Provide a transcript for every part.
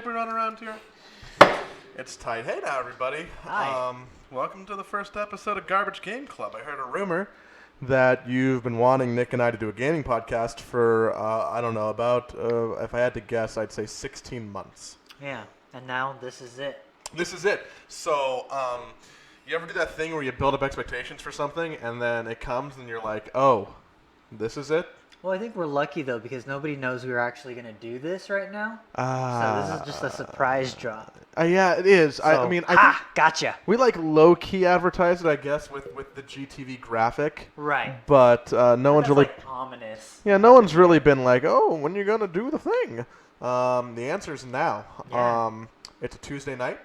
Run around here. It's tight. Hey now, everybody. Hi. Welcome to the first episode of Garbage Game Club. I heard a rumor that you've been wanting Nick and I to do a gaming podcast for, I don't know, about, if I had to guess, I'd say 16 months. Yeah, and now this is it. This is it. So, you ever do that thing where you build up expectations for something, and then it comes, and you're like, oh, this is it? Well, I think we're lucky, though, because nobody knows we're actually going to do this right now. So this is just a surprise drop. Yeah, it is. So, I mean, I think gotcha. we like low-key advertised it, I guess, with the GTV graphic. Right. But no one's That's really... like ominous. Yeah, no one's really been like, oh, when you going to do the thing? The answer is now. Yeah. It's a Tuesday night.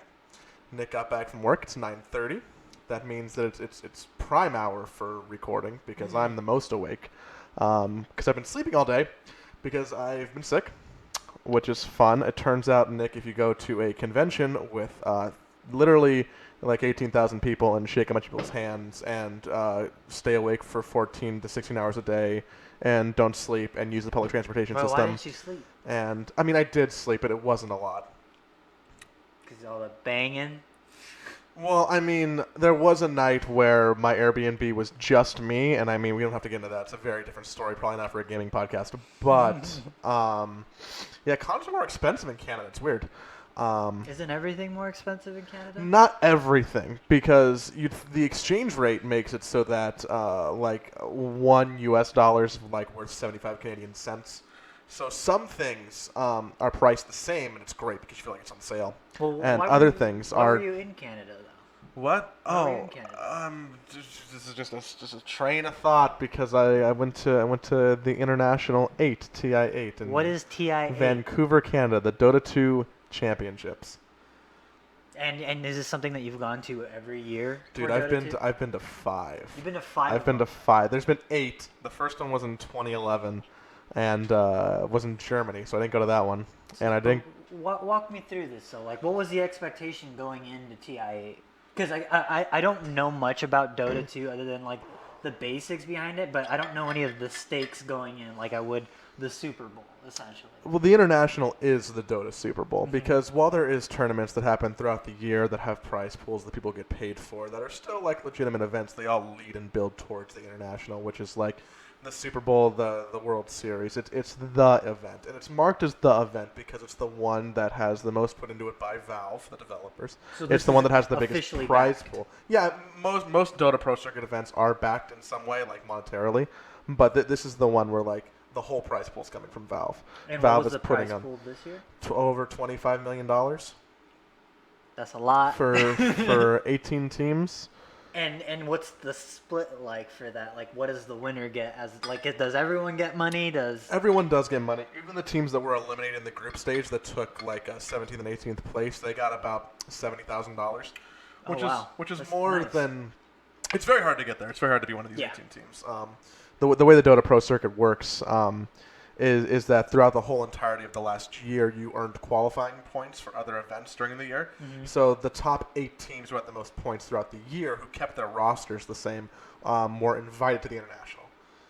Nick got back from work. It's 9:30. That means that it's prime hour for recording because I'm the most awake. Because I've been sleeping all day because I've been sick, which is fun. It turns out, Nick, if you go to a convention with literally like 18,000 people and shake a bunch of people's hands and stay awake for 14 to 16 hours a day and don't sleep and use the public transportation system. Why didn't you sleep? And, I mean, I did sleep, but it wasn't a lot. Because all the banging. Well, I mean, there was a night where my Airbnb was just me, and I mean, we don't have to get into that. It's a very different story, probably not for a gaming podcast. But, yeah, condoms are more expensive in Canada. It's weird. Isn't everything more expensive in Canada? Not everything, because the exchange rate makes it so that, like, $1 is, like, worth 75 Canadian cents. So some things are priced the same, and it's great because you feel like it's on sale. Well, and other things why are... were you in Canada, though? What? Why were you in Canada? This is just a train of thought because I went to the International 8 TI8 in What is TI8? Vancouver, Canada, the Dota 2 Championships. And is this something that you've gone to every year? Dude, for I've Dota been to 5. You've been to 5. I've been to 5. There's been 8. The first one was in 2011, and was in Germany, so I didn't go to that one. And I didn't. Walk me through this. So, like, what was the expectation going into TI8? Because I don't know much about Dota 2 other than, like, the basics behind it, but I don't know any of the stakes going in like I would the Super Bowl, essentially. Well, the International is the Dota Super Bowl because while there is tournaments that happen throughout the year that have prize pools that people get paid for that are still, like, legitimate events, they all lead and build towards the International, which is, like, the Super Bowl, the World Series. It's the event, and it's marked as the event because it's the one that has the most put into it by Valve, the developers. So it's the one that has the biggest prize backed. pool. Yeah, most Dota Pro Circuit events are backed in some way, like monetarily, but this is the one where, like, the whole prize pool is coming from Valve. And Valve what was is the putting prize on pool this year? over $25 million That's a lot. for 18 teams. And what's the split like for that? Like, what does the winner get? As like, does everyone get money? Everyone does get money. Even the teams that were eliminated in the group stage that took like 17th and 18th place, they got about $70,000, which is That's more nice. than. It's very hard to get there. It's very hard to be one of these Yeah. 18 teams. The way the Dota Pro Circuit works is that throughout the whole entirety of the last year, you earned qualifying points for other events during the year. Mm-hmm. So the top 8 teams who had the most points throughout the year, who kept their rosters the same, were invited to the International.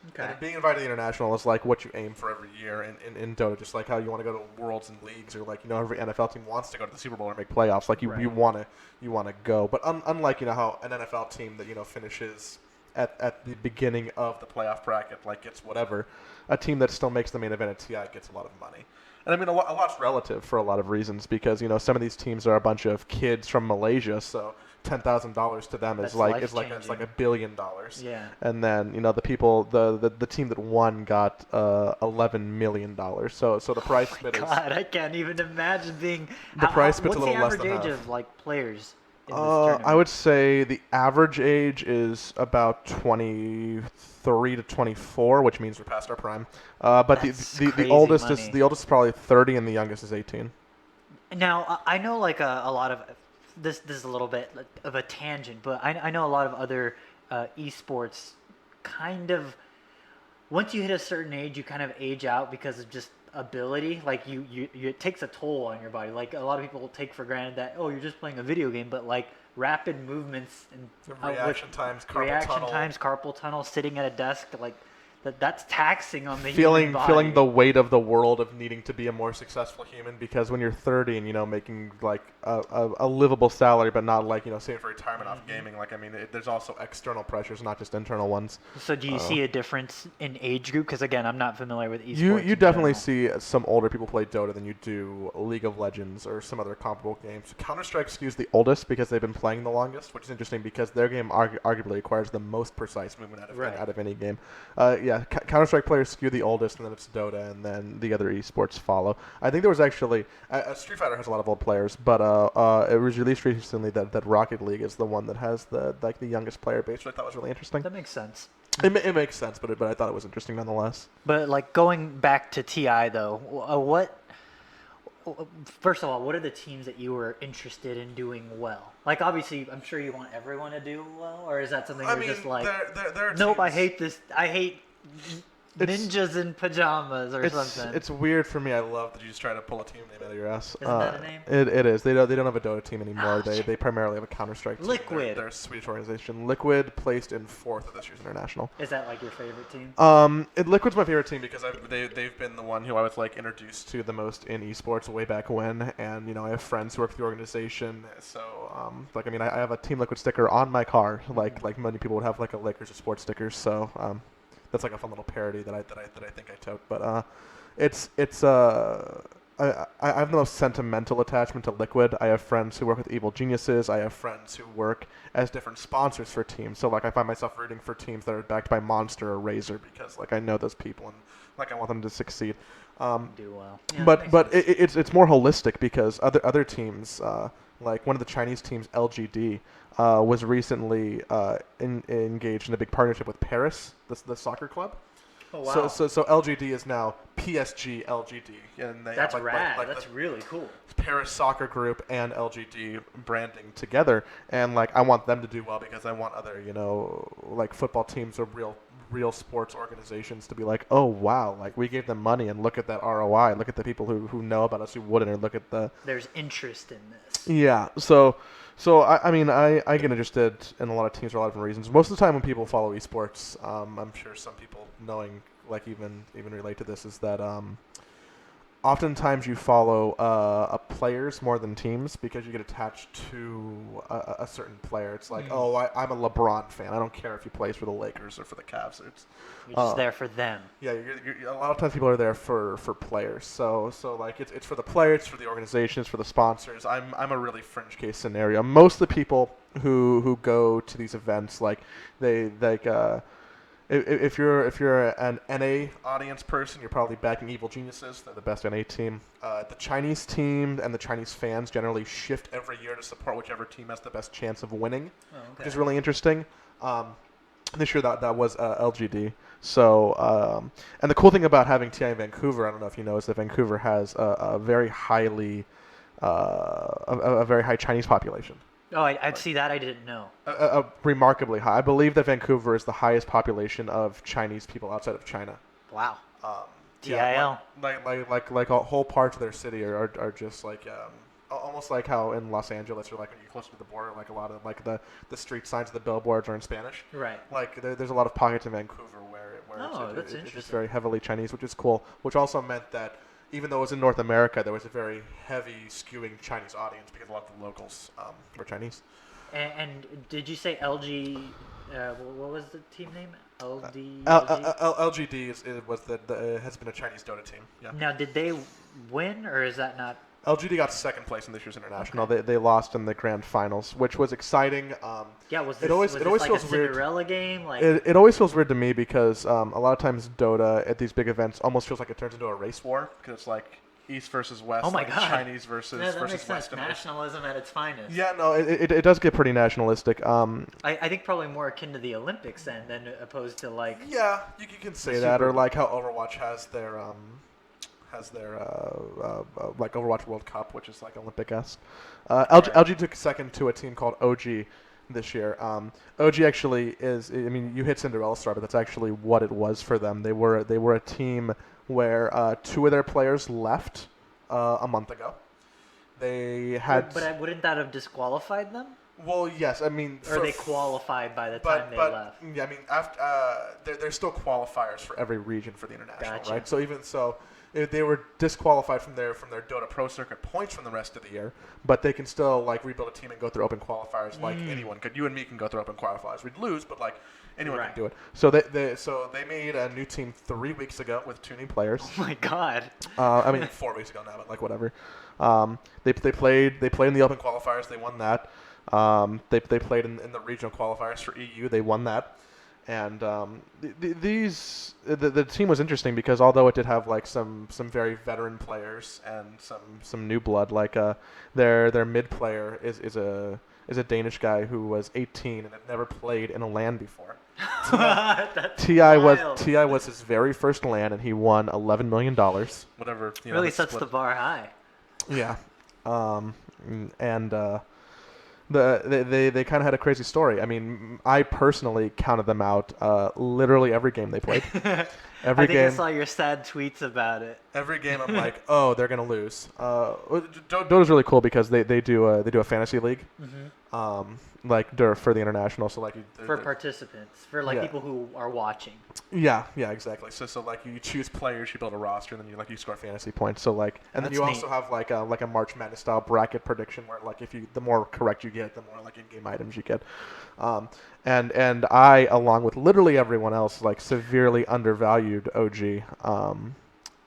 Okay. And being invited to the International is like what you aim for every year in Dota, just like how you want to go to Worlds and Leagues, or like, you know, every NFL team wants to go to the Super Bowl or make playoffs. Like you want to go. But unlike, you know, how an NFL team that, you know, finishes at the beginning of the playoff bracket, like, gets whatever, a team that still makes the main event at TI gets a lot of money. And I mean, a lot's relative for a lot of reasons because, you know, some of these teams are a bunch of kids from Malaysia, so $10,000 to them That's is like $1 billion. Yeah. And then, you know, the people, the team that won got $11 million. So the price spit is. God, I can't even imagine being. The price spit's a little less What's than the average half. age of like players in this tournament? I would say the average age is about 23 to 24, which means we're past our prime. But That's the crazy oldest money. is probably 30, and the youngest is 18. Now, I know like a lot of this is a little bit of a tangent, but I know a lot of other esports kind of, once you hit a certain age, you kind of age out because of just ability. Like you it takes a toll on your body. Like a lot of people take for granted that, oh, you're just playing a video game, but like rapid movements and Reaction times, carpal tunnel. carpal tunnel, sitting at a desk, like that's taxing on the human body. feeling the weight of the world of needing to be a more successful human, because when you're 30 and making like a livable salary, but not like saving for retirement off gaming, like I mean there's also external pressures, not just internal ones. So do you see a difference in age group? Because again, I'm not familiar with esports. You definitely see some older people play Dota than you do League of Legends or some other comparable games. Counter-Strike skews the oldest because they've been playing the longest, which is interesting because their game arguably requires the most precise movement out of any game. Counter-Strike players skew the oldest, and then it's Dota, and then the other esports follow. I think there was actually Street Fighter has a lot of old players, but it was released recently that Rocket League is the one that has the youngest player base, which I thought was really interesting. That makes sense. It makes sense, but I thought it was interesting nonetheless. But like going back to TI though, what? First of all, what are the teams that you were interested in doing well? Like obviously, I'm sure you want everyone to do well, or is that something you're just like, there are nope, teams. I hate this. I hate ninjas in pajamas or something. It's weird for me. I love that you just try to pull a team name out of your ass. Isn't that a name? It is. They don't have a Dota team anymore. They primarily have a Counter-Strike team. Liquid. They're a Swedish organization. Liquid placed in 4th of this year's international. Is that like your favorite team? Liquid's my favorite team because they've been the one who I was like introduced to the most in esports way back when, and I have friends who work for the organization. So I have a Team Liquid sticker on my car, like many people would have like a Lakers or sports stickers. So that's like a fun little parody that I think I tote. But I have the most sentimental attachment to Liquid. I have friends who work with Evil Geniuses. I have friends who work as different sponsors for teams. So like I find myself rooting for teams that are backed by Monster or Razer because like I know those people and like I want them to succeed. Do well. Yeah, but it's more holistic because other teams like one of the Chinese teams, LGD, was recently engaged in a big partnership with Paris, the soccer club. Oh, wow. So LGD is now PSG LGD, and they That's have rad. like That's really cool. Paris Soccer Group and LGD branding together, and like I want them to do well because I want other like football teams or real sports organizations to be like, oh wow, like we gave them money and look at that ROI, look at the people who know about us who wouldn't, or look at there's interest in this. Yeah, so I get interested in a lot of teams for a lot of different reasons. Most of the time when people follow esports, I'm sure some people knowing like even relate to this, is that oftentimes you follow players more than teams because you get attached to a certain player. It's like, I'm a LeBron fan. I don't care if he plays for the Lakers or for the Cavs. You're just there for them. Yeah, a lot of times people are there for players. So like it's for the players, it's for the organization, it's for the sponsors. I'm a really fringe case scenario. Most of the people who go to these events, like they like. If you're an NA audience person, you're probably backing Evil Geniuses. They're the best NA team. The Chinese team and the Chinese fans generally shift every year to support whichever team has the best chance of winning, which is really interesting. This year that was LGD. So and the cool thing about having TI in Vancouver, I don't know if you know, is that Vancouver has a very high Chinese population. Oh, I'd see that. I didn't know. Remarkably high. I believe that Vancouver is the highest population of Chinese people outside of China. Wow. TIL. Yeah, like a whole parts of their city are just like almost like how in Los Angeles or like when you're closer to the border, like a lot of like the street signs of the billboards are in Spanish. Right. Like there's a lot of pockets in Vancouver where it's just very heavily Chinese, which is cool. Which also meant that even though it was in North America, there was a very heavy skewing Chinese audience because a lot of the locals were Chinese. And did you say LG? What was the team name? LD. LGD has been a Chinese Dota team. Yeah. Now, did they win, or is that not? LGD got second place in this year's international. Okay. They lost in the grand finals, which was exciting. Was this like feels a Cinderella game? Like it always feels weird to me because a lot of times Dota at these big events almost feels like it turns into a race war because it's like East versus West, oh my God. Chinese versus that makes sense. Western. Nationalism at its finest. Yeah, no, it does get pretty nationalistic. I think probably more akin to the Olympics then, than opposed to like. Yeah, you can say that, or like how Overwatch has their like Overwatch World Cup, which is like Olympic-esque. LG took second to a team called OG this year. OG actually is, I mean, you hit Cinderella star, but that's actually what it was for them. They were a team where two of their players left a month ago. They had. But wouldn't that have disqualified them? Well, yes, I mean, Or they qualified by the time they left? yeah, I mean, after there's still qualifiers for every region for the international, Gotcha. right? So even so, they were disqualified from their Dota Pro Circuit points from the rest of the year, but they can still like rebuild a team and go through open qualifiers like anyone could. You and me can go through open qualifiers. We'd lose, but like anyone Right. can do it. So they made a new team 3 weeks ago with 2 new players. Oh my God. I mean 4 weeks ago now, but like whatever. They played in the open qualifiers. They won that. They played in the regional qualifiers for EU. They won that. And the team was interesting because although it did have like some very veteran players and some new blood, like their mid player is a Danish guy who was 18 and had never played in a LAN before. Ti was his very first LAN and he won $11 million. Whatever. Really sets the bar high. Yeah. And they kind of had a crazy story. I mean, I personally counted them out literally every game they played. I think I saw your sad tweets about it. Every game I'm like, oh, they're gonna lose. Dota's really cool because they do a fantasy league, for the international. So like for participants, for like people who are watching. Yeah, exactly. So like you choose players, you build a roster, and then you score fantasy points. So like, and then you also have like a March Madness style bracket prediction where like the more correct you get, the more like in-game items you get. And I, along with literally everyone else, like severely undervalued OG.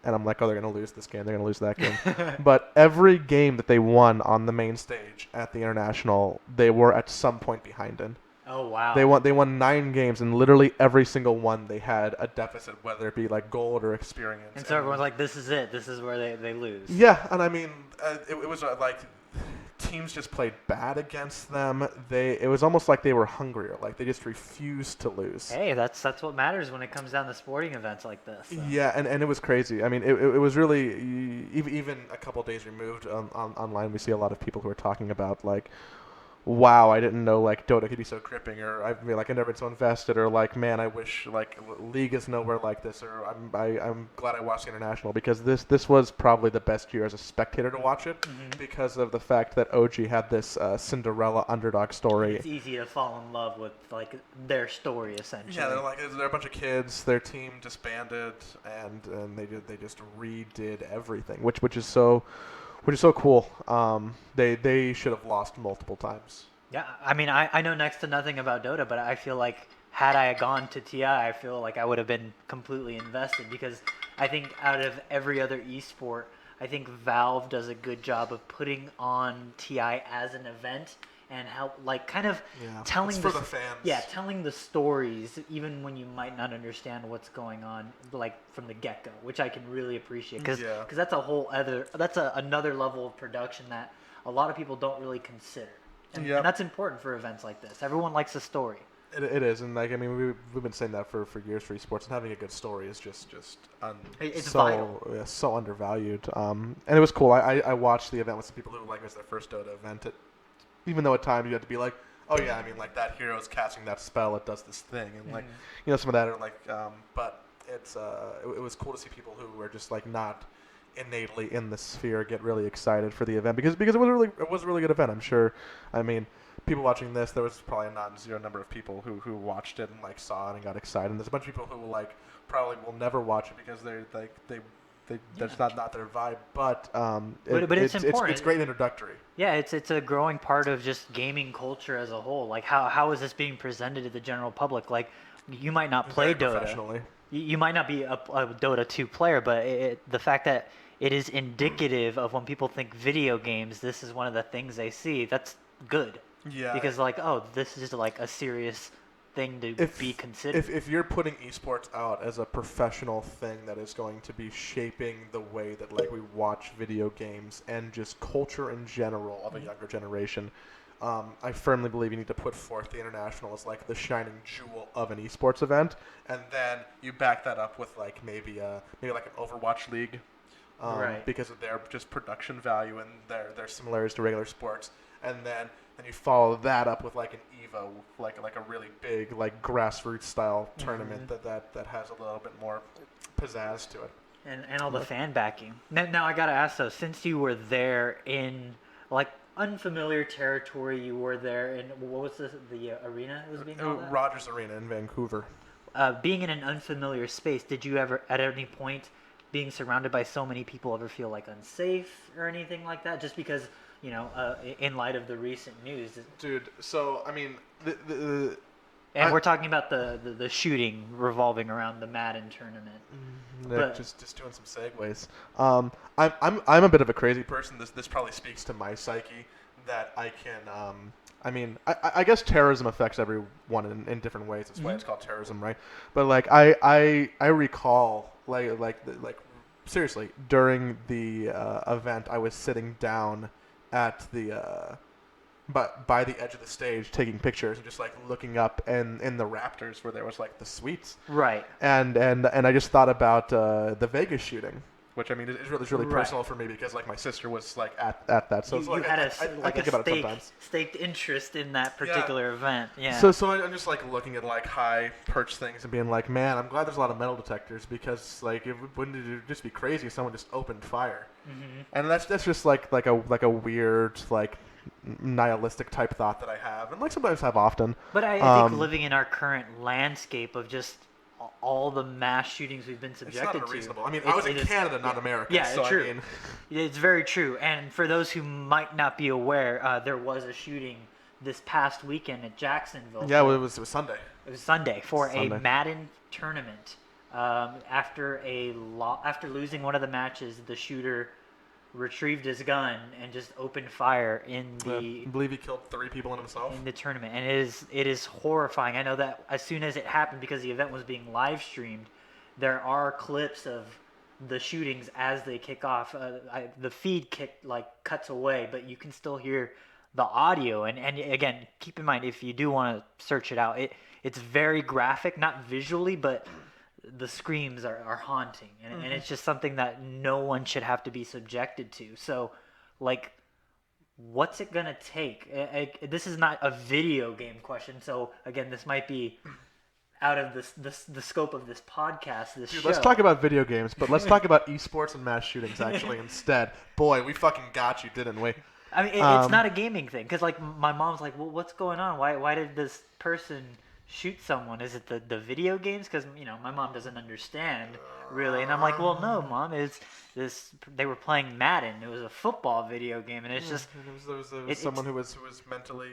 And I'm like, oh, they're going to lose this game. They're going to lose that game. But every game that they won on the main stage at the International, they were at some point behind in. Oh, wow. They won 9 games, and literally every single one they had a deficit, whether it be like gold or experience. And so everyone's like, this is it. This is where they lose. Yeah, and I mean, it was like teams just played bad against them. It was almost like they were hungrier, like they just refused to lose. Hey, that's what matters when it comes down to sporting events like this. So. Yeah, and it was crazy. I mean, it was really even a couple days removed online. We see a lot of people who are talking about like, wow, I didn't know like Dota could be so gripping, or I've never been so invested, or like, man, I wish like League is nowhere like this, or I'm glad I watched the International because this was probably the best year as a spectator to watch it because of the fact that OG had this Cinderella underdog story. It's easy to fall in love with like their story essentially. Yeah, they're a bunch of kids. Their team disbanded, and they just redid everything, which is so cool. They should have lost multiple times. Yeah, I mean, I know next to nothing about Dota, but I feel like had I gone to TI, I feel like I would have been completely invested because I think out of every other esport, I think Valve does a good job of putting on TI as an event and help like kind of telling it's for the fans. Yeah, telling the stories even when you might not understand what's going on like from the get-go, which I can really appreciate because that's another level of production that a lot of people don't really consider. And that's important for events like this. Everyone likes a story. It is, and like I mean, we've been saying that for years for esports, and having a good story is just it's vital. So undervalued. And it was cool. I watched the event with some people who like it was their first Dota event. Even though at times you had to be like, oh yeah, I mean like that hero's casting that spell, it does this thing, and like some of that are like, but it was cool to see people who were just like not innately in the sphere get really excited for the event because it was a really good event. I'm sure. I mean, people watching this, there was probably a non-zero number of people who watched it and like saw it and got excited. And there's a bunch of people who like probably will never watch it because that's not their vibe. But it's important. It's great introductory. Yeah, it's a growing part of just gaming culture as a whole. Like how is this being presented to the general public? Like you might not play Dota. You might not be a Dota 2 player, but the fact that it is indicative of when people think video games, this is one of the things they see. That's good. Yeah. Because like, oh, this is like a serious thing to be considered. If you're putting esports out as a professional thing that is going to be shaping the way that like we watch video games and just culture in general of a younger generation, I firmly believe you need to put forth the International as like the shining jewel of an esports event, and then you back that up with like maybe like an Overwatch League, because of their just production value and their similarities to regular sports, and then you follow that up with like an Evo, like a really big like grassroots style tournament that has a little bit more pizzazz to it, and all the fan backing. Now I gotta ask though, since you were there in like unfamiliar territory you were there, and what was the arena it was being held at? Rogers Arena in Vancouver. Being in an unfamiliar space, did you ever, at any point, being surrounded by so many people, ever feel like unsafe or anything like that? Just because, in light of the recent news. Dude, so I mean, And we're talking about the shooting revolving around the Madden tournament. Nick, But just doing some segues. I'm a bit of a crazy person. This probably speaks to my psyche that I can. I mean, I guess terrorism affects everyone in different ways. That's why it's called terrorism, right? But like I recall like seriously during the event, I was sitting down at the but by the edge of the stage taking pictures and just like looking up and in the rafters where there was like the suites. right. And I just thought about the Vegas shooting, which I mean is really Right. personal for me because like my sister was like at that. So You, it's you like had I a think about it sometimes. staked interest in that particular event. Yeah. So I'm just like looking at like high perch things and being like, man, I'm glad there's a lot of metal detectors because like wouldn't it just be crazy if someone just opened fire? Mm-hmm. And that's just like a weird like nihilistic type thought that I have and like sometimes have often. But I think living in our current landscape of just all the mass shootings we've been It's subjected not to. unreasonable. I mean, I was in Canada, not America. Yeah, so true. I mean, It's very true. And for those who might not be aware, there was a shooting this past weekend at Jacksonville. yeah, well, it was Sunday. It was Sunday for Sunday. a Madden tournament. After losing one of the matches, the shooter retrieved his gun and just opened fire in I believe he killed 3 people in himself. the tournament, and it is horrifying. I know that as soon as it happened, because the event was being live streamed, there are clips of the shootings as they kick off. The feed cuts away, but you can still hear the audio. And again, keep in mind, if you do want to search it out, it's very graphic, not visually, but the screams are haunting, and it's just something that no one should have to be subjected to. So, like, what's it gonna take? This is not a video game question, so again, this might be out of the scope of this podcast. Dude, let's talk about video games, but let's talk about esports and mass shootings actually instead. Boy, we fucking got you, didn't we? I mean, it's not a gaming thing, because like my mom's like, well, what's going on? Why did this person shoot someone? Is it the video games? Because my mom doesn't understand really, and I'm like, well, no, mom, it's this. They were playing Madden. It was a football video game, and it's just There was someone who was mentally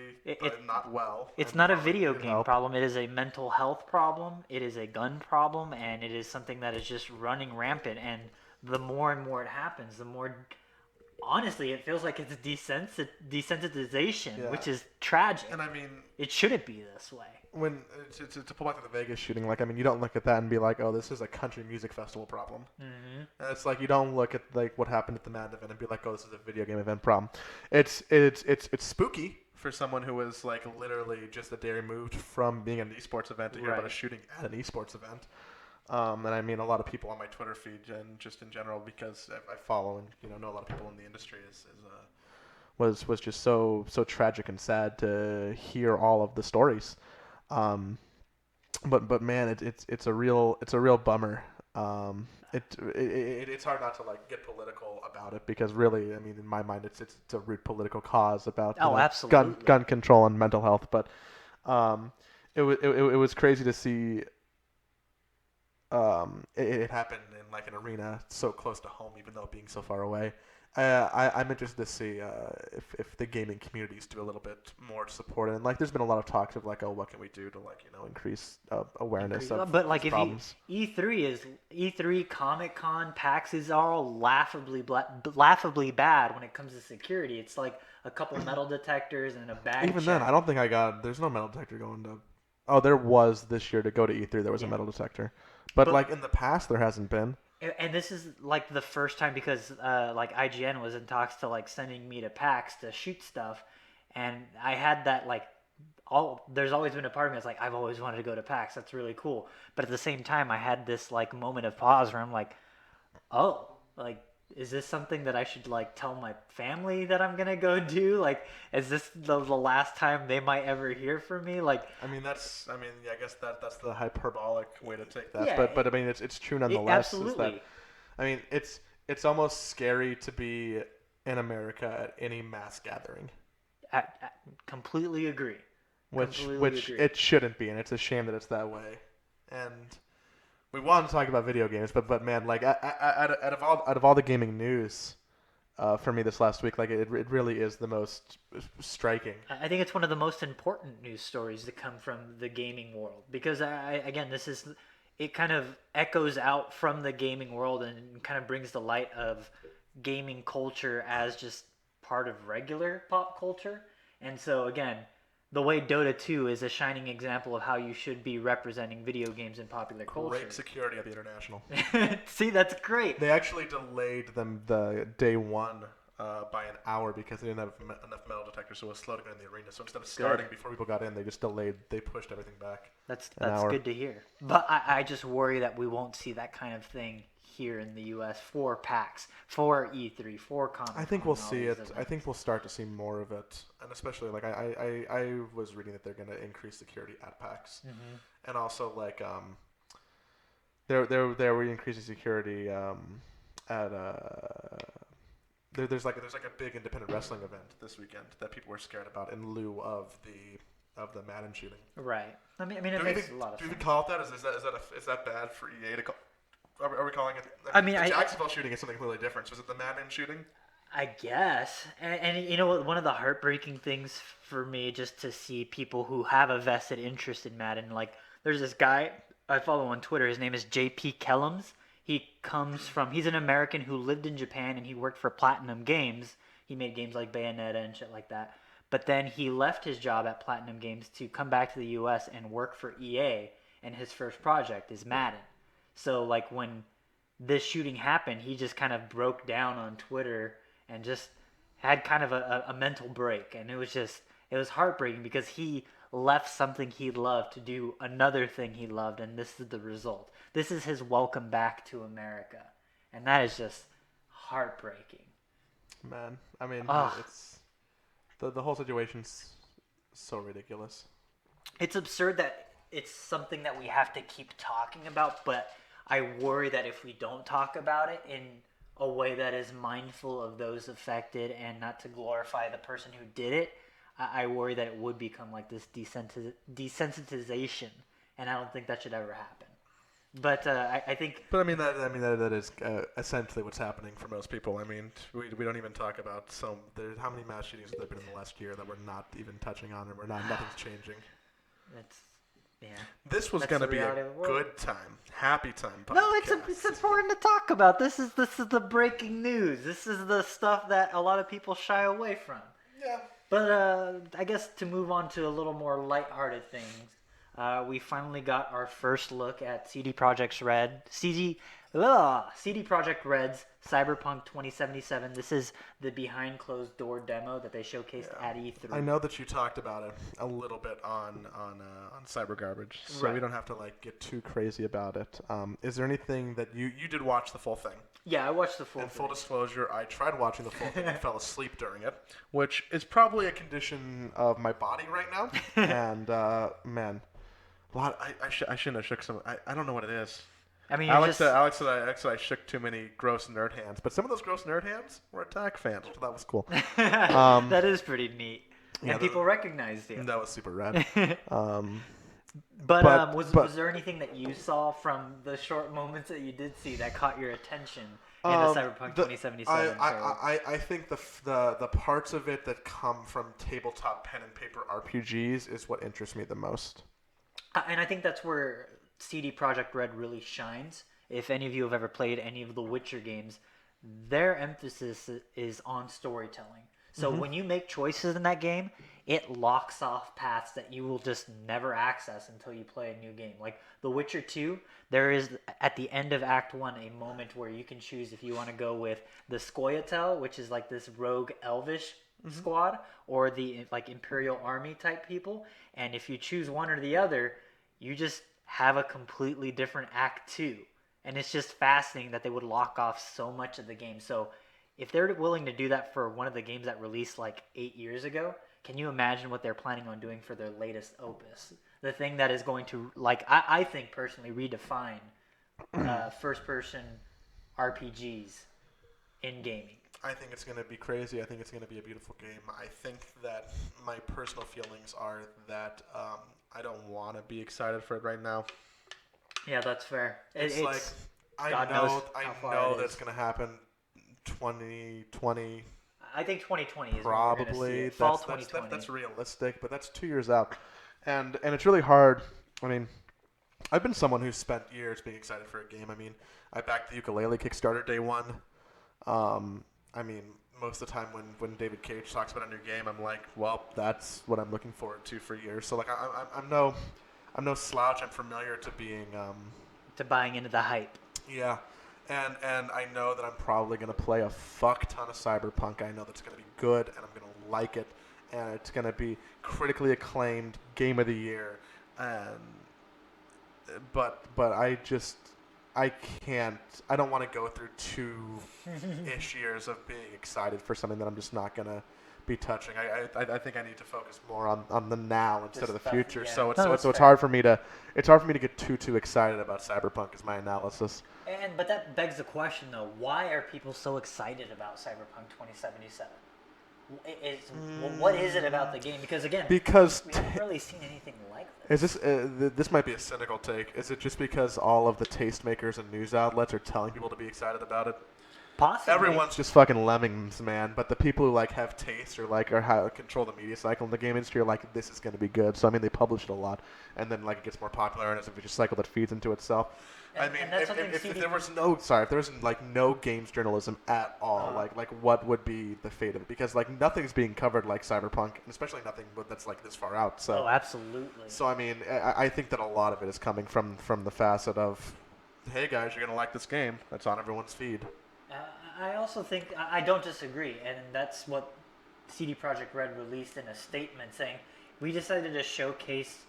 not well. it's and not a probably video needed game help. problem. It is a mental health problem. It is a gun problem, and it is something that is just running rampant. And the more and more it happens, the more. Honestly, it feels like it's desensitization, Yeah. which is tragic. And I mean, It shouldn't be this way. when to pull back to the Vegas shooting, like I mean, you don't look at that and be like, oh, this is a country music festival problem. Mm-hmm. And it's like you don't look at like what happened at the Madden event and be like, oh, this is a video game event problem. It's spooky for someone who was like literally just a day removed from being an esports event to hear about a Right. shooting shooting at an esports event. And I mean, a lot of people on my Twitter feed and just in general, because I follow and know a lot of people in the industry, was just so tragic and sad to hear all of the stories. But man, it's a real bummer. It's hard not to like get political about it because really, I mean, in my mind, it's a root political cause about absolutely. gun control and mental health. But it was crazy to see. It happened in like an arena so close to home, even though being so far away. I'm interested to see if the gaming communities do a little bit more to support it. And like, there's been a lot of talks of like, oh, what can we do to like increase awareness of But like, these if problems. E3 Comic Con, PAX is all laughably bad when it comes to security. It's like a couple metal detectors and a bag. Even then, I don't think there's no metal detector going to. Oh, there was this year to go to E3. There was a metal detector, but like in the past, there hasn't been. And this is like the first time because like IGN was in talks to like sending me to PAX to shoot stuff, and I had that like there's always been a part of me that's like, I've always wanted to go to PAX. That's really cool. But at the same time, I had this like moment of pause where I'm like, oh, like, is this something that I should like tell my family that I'm gonna go do? Like, is this the last time they might ever hear from me? Like, I guess that's the hyperbolic way to take that. Yeah, but I mean, it's true nonetheless. absolutely. Is that, I mean, it's almost scary to be in America at any mass gathering. I completely agree. Completely Which agree. it shouldn't be, and it's a shame that it's that way. And we wanted to talk about video games, but man, like out of all the gaming news, for me this last week, like it really is the most striking. I think it's one of the most important news stories to come from the gaming world because again, it kind of echoes out from the gaming world and kind of brings the light of gaming culture as just part of regular pop culture. And so again, the way Dota 2 is a shining example of how you should be representing video games in popular culture. Great security at the International. See, that's great. They actually delayed them the day one by an hour because they didn't have enough metal detectors, so it was slow to get in the arena. So instead of starting before people got in, they just delayed. They pushed everything back. That's good to hear. But I just worry that we won't see that kind of thing here in the U.S. for PAX, for E3, for Comic-Con. I think we'll see it. I think we'll start to see more of it, and especially like I was reading that they're going to increase security at PAX, and also like they're increasing security at there's like a big independent wrestling event this weekend that people were scared about in lieu of the Madden shooting. Right. I mean, it makes a lot of sense. Do we call it that? Is that bad for EA to call? Are we calling it? The Jacksonville shooting is something completely different. So is it the Madden shooting? I guess. And you know what? One of the heartbreaking things for me, just to see people who have a vested interest in Madden, like there's this guy I follow on Twitter. His name is JP Kellums. He's an American who lived in Japan and he worked for Platinum Games. He made games like Bayonetta and shit like that. But then he left his job at Platinum Games to come back to the U.S. and work for EA. And his first project is Madden. So, like, when this shooting happened, he just kind of broke down on Twitter and just had kind of a mental break. And it was heartbreaking because he left something he loved to do another thing he loved, and this is the result. This is his welcome back to America. And that is just heartbreaking. Man, I mean, it's the whole situation's so ridiculous. It's absurd that it's something that we have to keep talking about, but I worry that if we don't talk about it in a way that is mindful of those affected and not to glorify the person who did it, I worry that it would become like this desensitization, and I don't think that should ever happen. But I think. But I mean that is essentially what's happening for most people. I mean, we don't even talk about how many mass shootings have there been in the last year that we're not even touching on, and nothing's changing. Yeah. This was going to be a good time, happy time podcast. No, it's important to talk about. This is the breaking news. This is the stuff that a lot of people shy away from. Yeah. But I guess to move on to a little more lighthearted things, we finally got our first look at CD Projekt Red's Cyberpunk 2077. This is the behind closed door demo that they showcased at E3. I know that you talked about it a little bit on Cyber Garbage, so we don't have to like get too crazy about it. Is there anything that you did watch the full thing? Yeah, I watched the full thing. Full disclosure, I tried watching the full thing and fell asleep during it, which is probably a condition of my body right now. And man, I shouldn't have shook some. I don't know what it is. I mean, Alex said I shook too many gross nerd hands, but some of those gross nerd hands were attack fans, so that was cool. That is pretty neat, and people recognized you. That was super rad. But was there anything that you saw from the short moments that you did see that caught your attention in the Cyberpunk 2077? I think the parts of it that come from tabletop pen and paper RPGs is what interests me the most. And I think that's where CD Projekt Red really shines. If any of you have ever played any of the Witcher games, their emphasis is on storytelling. So when you make choices in that game, it locks off paths that you will just never access until you play a new game. Like The Witcher 2, there is at the end of Act 1 a moment where you can choose if you want to go with the Scoia'tael, which is like this rogue elvish squad, or the like Imperial Army type people. And if you choose one or the other, you just have a completely different Act 2. And it's just fascinating that they would lock off so much of the game. So if they're willing to do that for one of the games that released like 8 years ago, can you imagine what they're planning on doing for their latest opus? The thing that is going to, like, I think personally, redefine first-person RPGs in gaming. I think it's going to be crazy. I think it's going to be a beautiful game. I think that my personal feelings are that I don't want to be excited for it right now. Yeah, that's fair. It's like I God knows I how far know it that's is. going to happen 2020 I think 2020 is when we're gonna see probably. it. Fall 2020. That's realistic, but that's 2 years out. And it's really hard. I mean, I've been someone who's spent years being excited for a game. I mean, I backed the ukulele Kickstarter day one. I mean, most of the time when David Cage talks about a new game, I'm like, well, that's what I'm looking forward to for years. So like, I'm no slouch. I'm familiar to being, To buying into the hype. yeah, and I know that I'm probably gonna play a fuck ton of Cyberpunk. I know that's gonna be good, and I'm gonna like it, and it's gonna be critically acclaimed game of the year, and but I can't. I don't want to go through 2-ish years of being excited for something that I'm just not gonna be touching. I think I need to focus more on the now instead of the future. Yeah. So No, it's that's hard for me to get too excited about Cyberpunk. Is my analysis. But that begs the question though: why are people so excited about Cyberpunk 2077? What is it about the game? Because again, Because we haven't really seen anything like this. is this this might be a cynical take? Is it just because all of the tastemakers and news outlets are telling people to be excited about it? Possibly. Everyone's just fucking lemmings, man. But the people who like have taste or how control the media cycle in the game industry are like, this is going to be good. So I mean, they publish it a lot, and then like it gets more popular, and it's a vicious cycle that feeds into itself. I mean, And that's something if CD there was if there was like no games journalism at all, like what would be the fate of it? Because like nothing's being covered like Cyberpunk, and especially nothing that's like this far out. So absolutely. so I mean, I think that a lot of it is coming from the facet of, hey guys, you're gonna like this game. That's on everyone's feed. I also think I don't disagree, and that's what CD Projekt Red released in a statement saying we decided to showcase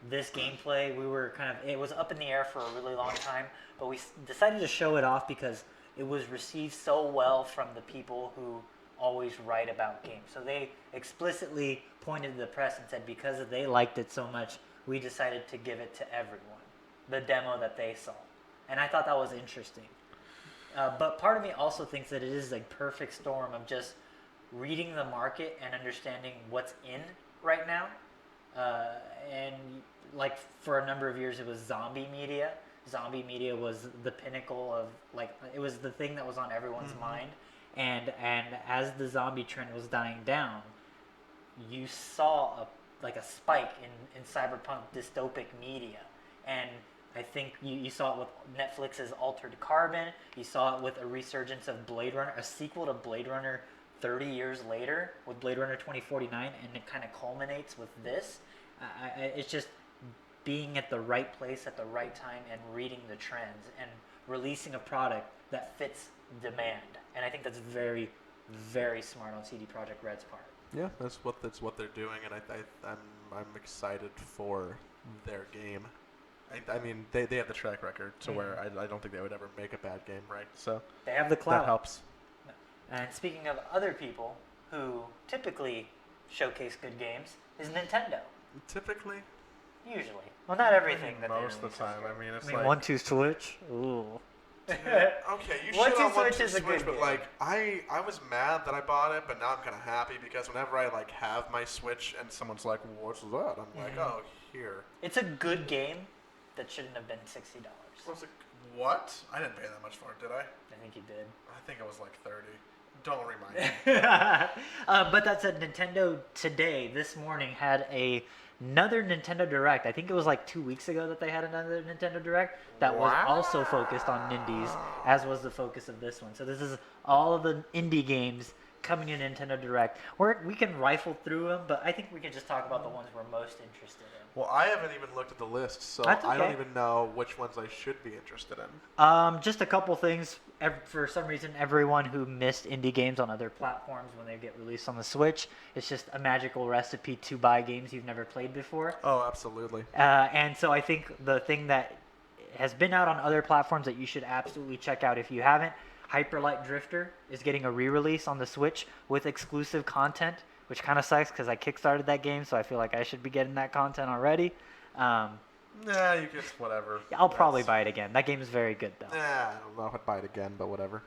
this gameplay. We were it was up in the air for a really long time, but we decided to show it off because it was received so well from the people who always write about games. So they explicitly pointed to the press and said because they liked it so much, we decided to give it to everyone, the demo that they saw. And I thought that was interesting. But part of me also thinks that it is a perfect storm of just reading the market and understanding what's in right now. And like for a number of years, it was zombie media. Zombie media was the pinnacle of it was the thing that was on everyone's mind. And as the zombie trend was dying down, you saw a spike in cyberpunk dystopic media. And I think you saw it with Netflix's Altered Carbon. You saw it with a resurgence of Blade Runner, a sequel to Blade Runner 30 years later with Blade Runner 2049, and it kind of culminates with this. It's just being at the right place at the right time and reading the trends and releasing a product that fits demand. And I think that's very, very smart on CD Projekt Red's part. Yeah, that's what they're doing, and I'm excited for their game. I mean, they have the track record to where I don't think they would ever make a bad game, right? So they have the clout. That helps. And speaking of other people who typically showcase good games, is Nintendo. Typically? Usually. Well, not everything. Most of the time. I mean, it's like 1-2 Switch. Ooh. Okay, you shit 1-2 on 1-2 Switch is a good but game. like I was mad that I bought it, but now I'm kind of happy because whenever I like have my Switch and someone's like, "What's that?" I'm like, "Oh, here." It's a good game that shouldn't have been $60. What? I didn't pay that much for it, did I? I think you did. I think it was like 30. Don't remind me. But that said, Nintendo today, this morning, had another Nintendo Direct. I think it was like 2 weeks ago that they had another Nintendo Direct that was also focused on indies, as was the focus of this one. So this is all of the indie games coming in Nintendo Direct. We can rifle through them, but I think we can just talk about the ones we're most interested in. Well, I haven't even looked at the list, so That's okay. I don't even know which ones I should be interested in. Just a couple things. For some reason, everyone who missed indie games on other platforms when they get released on the Switch, it's just a magical recipe to buy games you've never played before. Oh, absolutely. And so I think the thing that has been out on other platforms that you should absolutely check out if you haven't, Hyper Light Drifter is getting a re-release on the Switch with exclusive content, which kind of sucks because I kickstarted that game, so I feel like I should be getting that content already. Nah, you just whatever. I'll probably buy it again. That game is very good, though. Nah, I don't know if I'd buy it again, but whatever.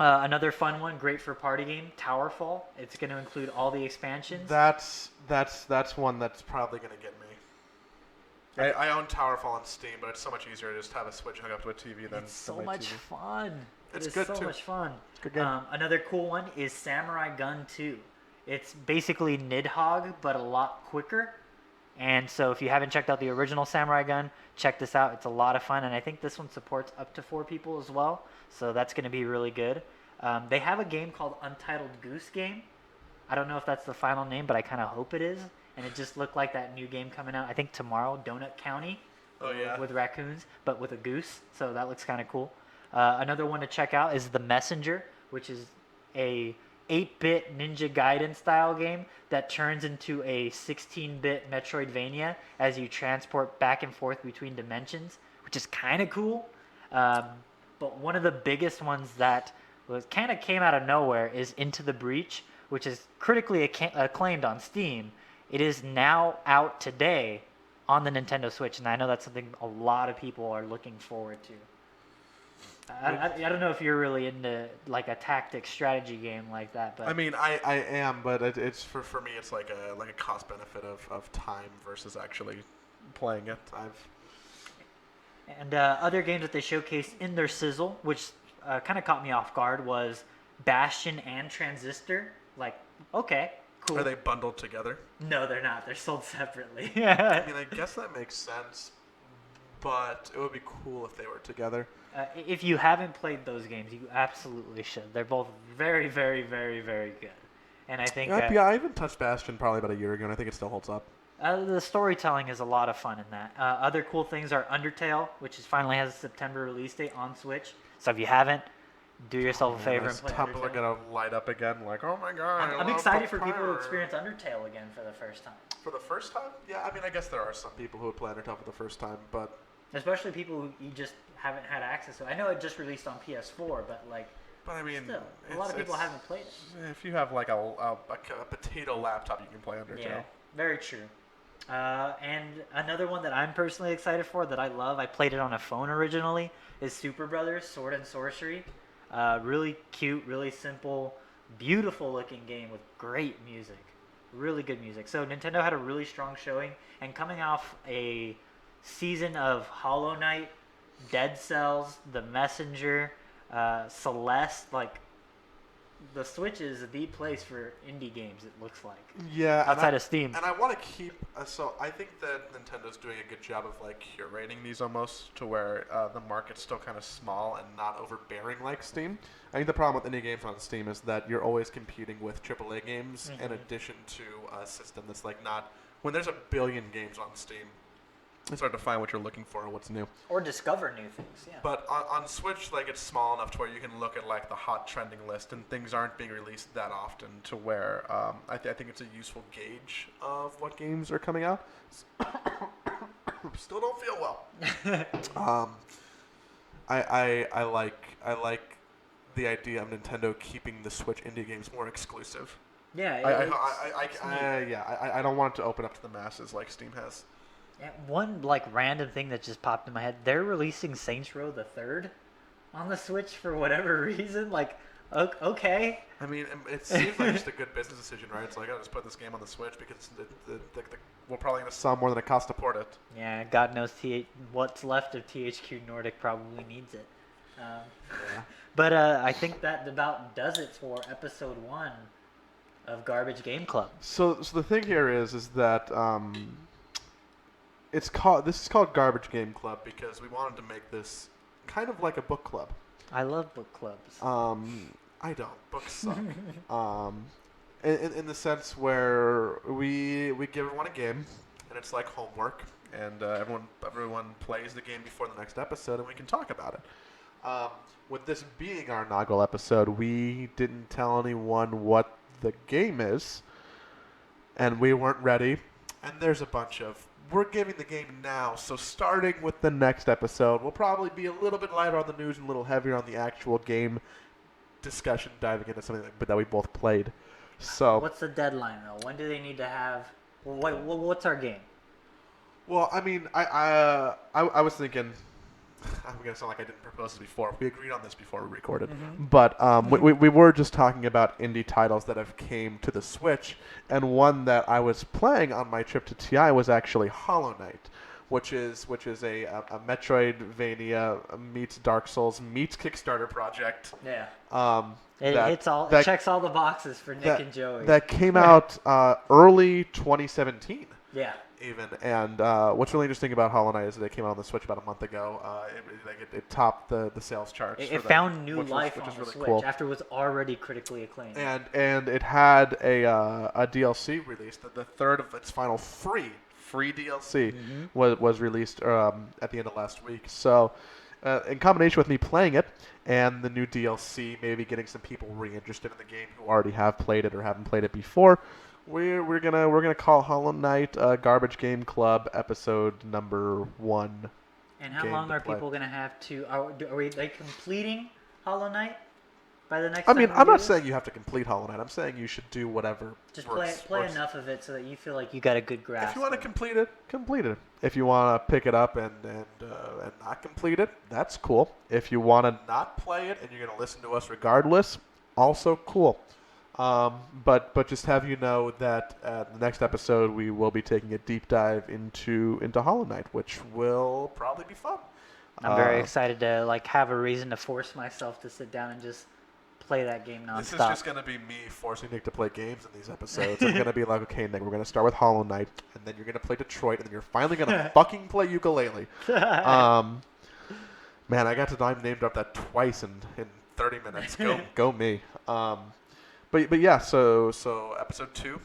Another fun one, great for party game, Towerfall. It's going to include all the expansions. That's one that's probably gonna get me. I own Towerfall on Steam, but it's so much easier to just have a Switch hook up to a TV than It's so my much TV. fun. It's It is good so too. much fun. It's a good game. Another cool one is Samurai Gun 2. It's basically Nidhogg, but a lot quicker. And so if you haven't checked out the original Samurai Gun, check this out. It's a lot of fun, and I think this one supports up to 4 people as well. So that's going to be really good. They have a game called Untitled Goose Game. I don't know if that's the final name, but I kind of hope it is. And it just looked like that new game coming out, I think tomorrow, Donut County. Oh, yeah. With raccoons, but with a goose. So that looks kind of cool. Another one to check out is The Messenger, which is a 8-bit Ninja Gaiden style game that turns into a 16-bit Metroidvania as you transport back and forth between dimensions, which is kind of cool. But one of the biggest ones that was kind of came out of nowhere is Into the Breach, which is critically acclaimed on Steam. It is now out today on the Nintendo Switch, and I know that's something a lot of people are looking forward to. I don't know if you're really into like a tactics strategy game like that, but I mean, I am, but it's for me, it's like a cost benefit of time versus actually playing it. And other games that they showcased in their sizzle, which kind of caught me off guard, was Bastion and Transistor. Like, okay, cool. Are they bundled together? No, they're not. They're sold separately. I mean, I guess that makes sense, but it would be cool if they were together. If you haven't played those games, you absolutely should. They're both very, very, very, very good. And I think Yeah, I even touched Bastion probably about a year ago, and I think it still holds up. the storytelling is a lot of fun in that. Other cool things are Undertale, which finally has a September release date on Switch. So if you haven't, do yourself a favor and play Tumblr Undertale. gonna light up again, like, oh my god! I'm excited for people to experience Undertale again for the first time. For the first time? Yeah, I mean, I guess there are some people who would play Undertale for the first time, but Especially people who you just haven't had access to. I know it just released on PS4, but like, I mean, still, a lot of people haven't played it. If you have like a potato laptop, you can play Undertale. Yeah, very true. And another one that I'm personally excited for that I love, I played it on a phone originally, is Super Brothers Sword and Sorcery. Really cute, really simple, beautiful looking game with great music. Really good music. So Nintendo had a really strong showing, and coming off a season of Hollow Knight, Dead Cells, The Messenger, Celeste, like the Switch is the place for indie games, it looks like. Yeah, Outside of Steam. And I want to keep. So I think that Nintendo's doing a good job of like curating these almost to where the market's still kind of small and not overbearing like Steam. I think the problem with indie games on Steam is that you're always competing with AAA games in addition to a system that's like not. When there's a billion games on Steam, it's hard to find what you're looking for or what's new. Or discover new things, yeah. But on Switch, like, it's small enough to where you can look at like the hot trending list, and things aren't being released that often to where I think it's a useful gauge of what games are coming out. Still don't feel well. I like the idea of Nintendo keeping the Switch indie games more exclusive. Yeah, I don't want it to open up to the masses like Steam has. one like random thing that just popped in my head. They're releasing Saints Row the Third on the Switch for whatever reason. Like, okay. I mean, it seems like just a good business decision, right? It's like, I'll just put this game on the Switch because we're probably going to sell more than it costs to port it. Yeah, God knows what's left of THQ Nordic probably needs it. But I think that about does it for episode 1 of Garbage Game Club. So the thing here is that this is called Garbage Game Club because we wanted to make this kind of like a book club. I love book clubs. I don't. Books suck. In the sense where we give everyone a game, and it's like homework, and everyone plays the game before the next episode, and we can talk about it. With this being our inaugural episode, we didn't tell anyone what the game is, and we weren't ready. And there's a bunch of we're giving the game now, so starting with the next episode, we'll probably be a little bit lighter on the news and a little heavier on the actual game discussion, diving into something that we both played. So what's the deadline though? When do they need to have? What's our game? Well, I mean, I was thinking I'm gonna sound like I didn't propose this before. We agreed on this before we recorded, Mm-hmm. but we were just talking about indie titles that have came to the Switch, and one that I was playing on my trip to TI was actually Hollow Knight, which is a Metroidvania meets Dark Souls meets Kickstarter project. Yeah. Um, It that hits all. It that checks all the boxes for Nick and Joey. that came out early 2017. Yeah. Even and what's really interesting about Hollow Knight is that it came out on the Switch about a month ago. It topped the sales charts. It found new life which on is the really Switch cool. after it was already critically acclaimed. And it had a DLC release. The third of its final free DLC was released at the end of last week. So in combination with me playing it and the new DLC, maybe getting some people reinterested in the game who already have played it or haven't played it before. We're gonna call Hollow Knight Garbage Game Club episode number 1. And how long are people gonna have to? Are we like completing Hollow Knight by the next? I mean, time we I'm do not this? saying you have to complete Hollow Knight. I'm saying you should do whatever. Just works, play works. enough of it so that you feel like you got a good grasp. If you want to complete it, complete it. If you want to pick it up and not complete it, that's cool. If you want to not play it and you're gonna listen to us regardless, also cool. But just have you know that the next episode we will be taking a deep dive into Hollow Knight, which will probably be fun. I'm very excited to like have a reason to force myself to sit down and just play that game nonstop. This is just gonna be me forcing Nick to play games in these episodes. I'm gonna be like, okay, Nick, we're gonna start with Hollow Knight, and then you're gonna play Detroit, and then you're finally gonna fucking play ukulele. Man, I got to name drop that twice in 30 minutes. Go me. But yeah, so episode 2.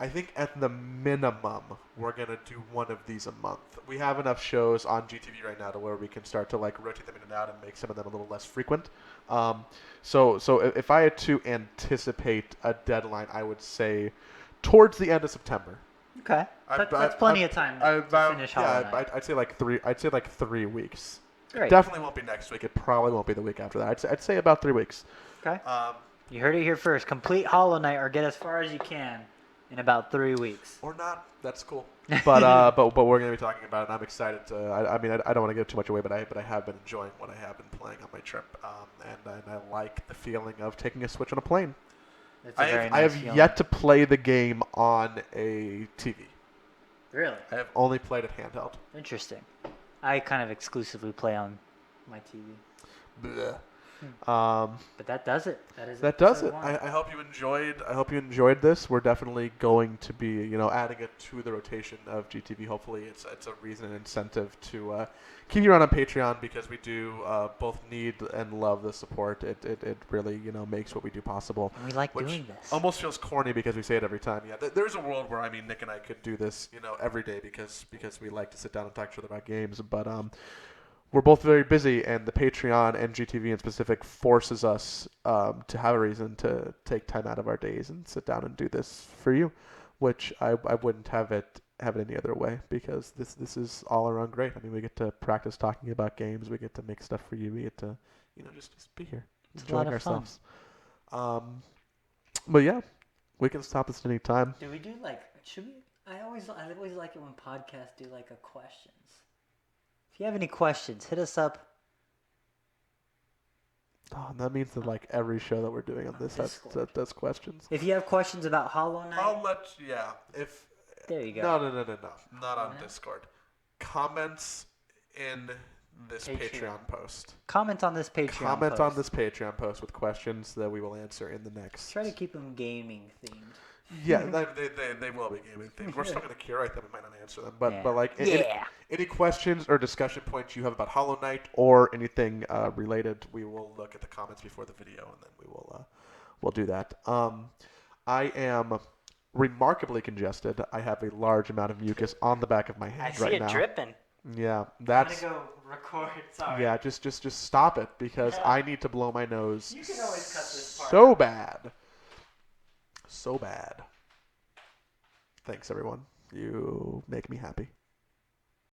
I think at the minimum we're gonna do one of these a month. We have enough shows on GTV right now to where we can start to like rotate them in and out and make some of them a little less frequent. So if I had to anticipate a deadline, I would say towards the end of September. Okay, that's plenty of time to finish Hollow Knight. I'd say like 3. I'd say like 3 weeks. Great. Definitely won't be next week. It probably won't be the week after that. I'd say about 3 weeks. Okay. You heard it here first. Complete Hollow Knight or get as far as you can in about 3 weeks. Or not. That's cool. But we're gonna be talking about it. And I'm excited to. I mean, I don't want to give too much away, but I have been enjoying what I have been playing on my trip. And I like the feeling of taking a Switch on a plane. It's a very nice I have feeling. yet to play the game on a TV. Really? I have only played it handheld. Interesting. I kind of exclusively play on my TV. Blech. But that does it. That does episode it. 1. I hope you enjoyed. I hope you enjoyed this. We're definitely going to be, adding it to the rotation of GTV. Hopefully, it's a reason and incentive to keep you around on Patreon because we do both need and love the support. It really makes what we do possible. And we like which doing this. Almost feels corny because we say it every time. Yeah, there's a world where Nick and I could do this, every day because we like to sit down and talk to each other about games. But we're both very busy, and the Patreon and GTV in specific forces us to have a reason to take time out of our days and sit down and do this for you, which I wouldn't have it any other way because this is all around great. I mean, we get to practice talking about games, we get to make stuff for you, we get to just be here, enjoying ourselves. But yeah, we can stop this at any time. Do we do should we? I always like it when podcasts do a questions. If you have any questions, hit us up. Oh, and that means that every show that we're doing on this has questions. If you have questions about Hollow Knight, I'll let if there you go. No, not on Discord. Comments in this Patreon post. Comment on this Patreon post with questions that we will answer in the next. Try to keep them gaming themed. Yeah, they will be gaming themed. We're still going to curate them. We might not answer them, but any questions or discussion points you have about Hollow Knight or anything related, we will look at the comments before the video, and then we'll do that. I am remarkably congested. I have a large amount of mucus on the back of my head right now. I see it dripping. Yeah, that's. I'm gonna go record. Sorry. Yeah, just stop it because I need to blow my nose. You can always cut this part so out. bad. So bad. Thanks, everyone. You make me happy.